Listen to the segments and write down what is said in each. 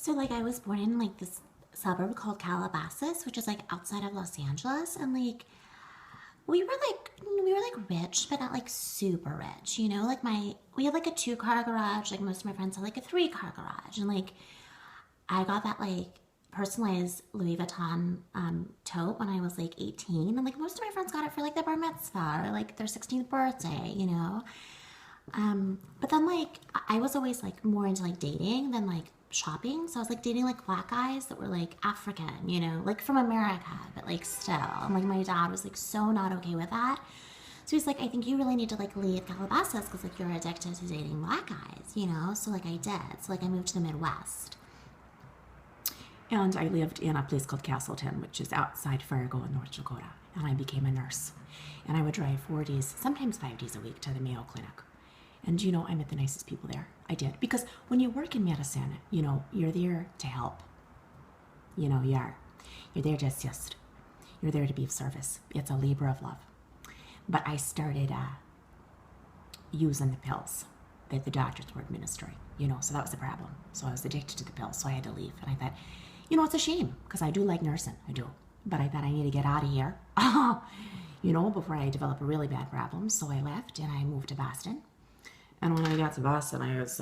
So like I was born in like this suburb called Calabasas, which is like outside of Los Angeles, and like we were like rich, but not like super rich, you know? Like we had like a 2 car garage, like most of my friends had like a 3 car garage, and like I got that like personalized Louis Vuitton tote when I was like 18, and like most of my friends got it for like their bar mitzvah or like their 16th birthday, you know? But then like I was always like more into like dating than like shopping. So I was like dating like black guys that were like African, you know, like from America, but like still. And like my dad was like so not okay with that. So he's like, I think you really need to like leave Calabasas because like you're addicted to dating black guys, you know? So like I did. So like I moved to the Midwest. And I lived in a place called Castleton, which is outside Fargo in North Dakota. And I became a nurse. And I would drive 4 days, sometimes 5 days a week to the Mayo Clinic. And you know, I met the nicest people there. I did. Because when you work in medicine, you know, you're there to help. You know, you are. You're there to assist. You're there to be of service. It's a labor of love. But I started using the pills that the doctors were administering, you know, so that was the problem. So I was addicted to the pills, so I had to leave. And I thought, you know, it's a shame because I do like nursing, I do. But I thought I need to get out of here, you know, before I develop a really bad problem. So I left and I moved to Boston. And when I got to Boston, I was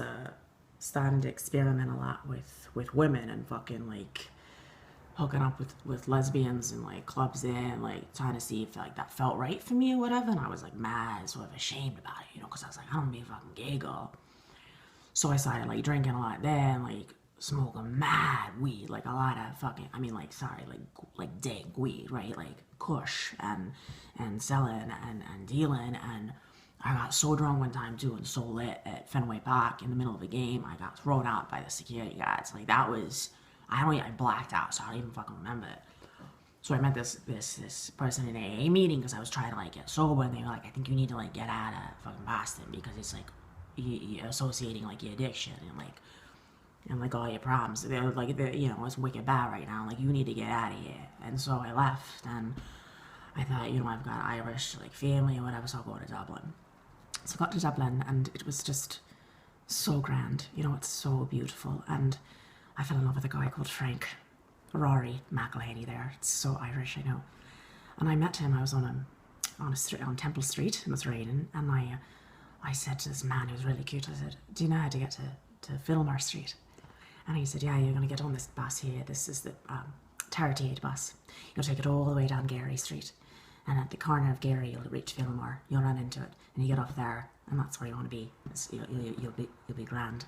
starting to experiment a lot with women and fucking like hooking up with lesbians and like clubs there and like trying to see if like that felt right for me or whatever. And I was like mad, sort of ashamed about it, you know, because I was like, I don't want to be a fucking gay girl. So I started like drinking a lot there and like smoking mad weed, like a lot of fucking, I mean like sorry, like dank weed, right? Like kush and selling and dealing. And I got so drunk one time too and so lit at Fenway Park in the middle of a game. I got thrown out by the security guards. Like that was, I blacked out, so I don't even fucking remember it. So I met this person in an AA meeting because I was trying to like get sober, and they were like, I think you need to like get out of fucking Boston because it's like you're associating like your addiction and like all your problems. They're like, you know, it's wicked bad right now. Like you need to get out of here. And so I left, and I thought, you know, I've got Irish like family or whatever, so I'll go to Dublin. So I got to Dublin, and it was just so grand. You know, it's so beautiful, and I fell in love with a guy called Frank Rory McElhaney there. It's so Irish, I know. And I met him. I was on a street on Temple Street, and it was raining. And I said to this man who was really cute, I said, "Do you know how to get to Fillmore Street?" And he said, "Yeah, you're going to get on this bus here. This is the 38 bus. You'll take it all the way down Gary Street. And at the corner of Gary, you'll reach Fillmore. You'll run into it, and you get off there, and that's where you want to be. You'll be grand."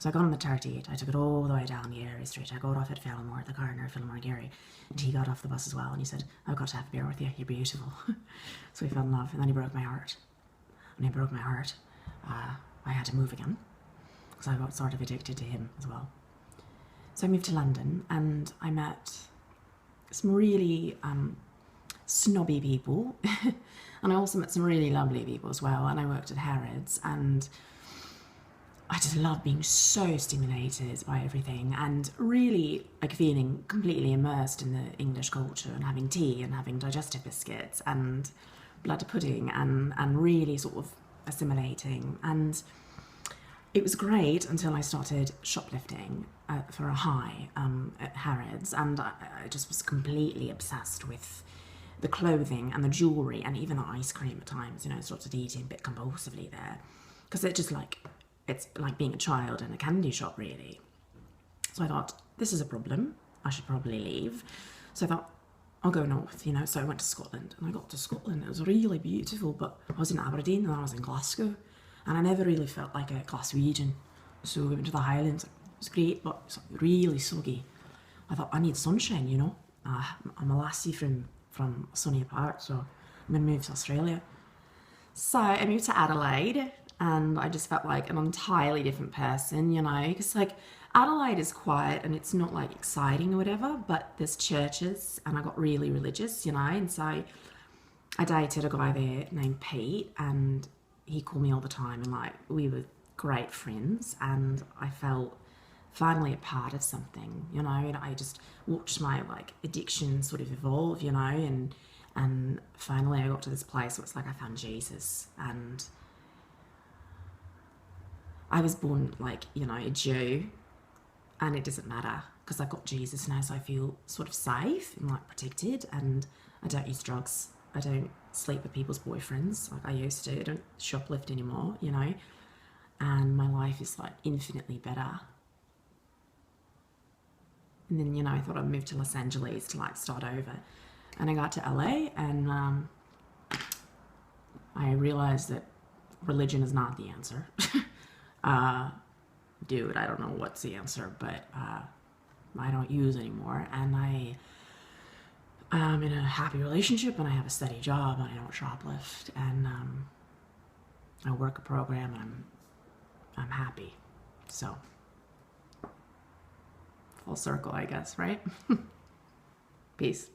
So I got on the 38. I took it all the way down Gary Street. I got off at Fillmore, at the corner of Fillmore and Gary. And he got off the bus as well. And he said, "I've got to have a beer with you. You're beautiful." So we fell in love. And then he broke my heart. When he broke my heart, I had to move again. Because I got sort of addicted to him as well. So I moved to London. And I met some really snobby people. And I also met some really lovely people as well. And I worked at Harrods. And I just love being so stimulated by everything and really like feeling completely immersed in the English culture and having tea and having digestive biscuits and blood pudding and really sort of assimilating. And it was great until I started shoplifting for a high at Harrods, and I just was completely obsessed with the clothing and the jewellery and even the ice cream at times, you know, started eating a bit compulsively there because it just like, it's like being a child in a candy shop, really. So I thought, this is a problem. I should probably leave. So I thought, I'll go north, you know. So I went to Scotland, and I got to Scotland. It was really beautiful, but I was in Aberdeen, and I was in Glasgow, and I never really felt like a Glaswegian. So we went to the Highlands. It was great, but it's really soggy. I thought, I need sunshine, you know. I'm a lassie from a sunny part, so I'm going to move to Australia. So I moved to Adelaide. And I just felt like an entirely different person, you know, because like Adelaide is quiet and it's not like exciting or whatever, but there's churches and I got really religious, you know, and so I dated a guy there named Pete and he called me all the time and like we were great friends and I felt finally a part of something, you know, and I just watched my like addiction sort of evolve, you know, and finally I got to this place where it's like I found Jesus. And I was born like, you know, a Jew And it doesn't matter because I've got Jesus now, so I feel sort of safe and like protected, and I don't use drugs. I don't sleep with people's boyfriends like I used to. I don't shoplift anymore, you know, and my life is like infinitely better. And then, you know, I thought I'd move to Los Angeles to like start over. And I got to LA, and I realized that religion is not the answer. Dude, I don't know what's the answer, but I don't use anymore. And I'm in a happy relationship, and I have a steady job, and I don't shoplift, and I work a program, and I'm happy. So full circle, I guess, right? Peace.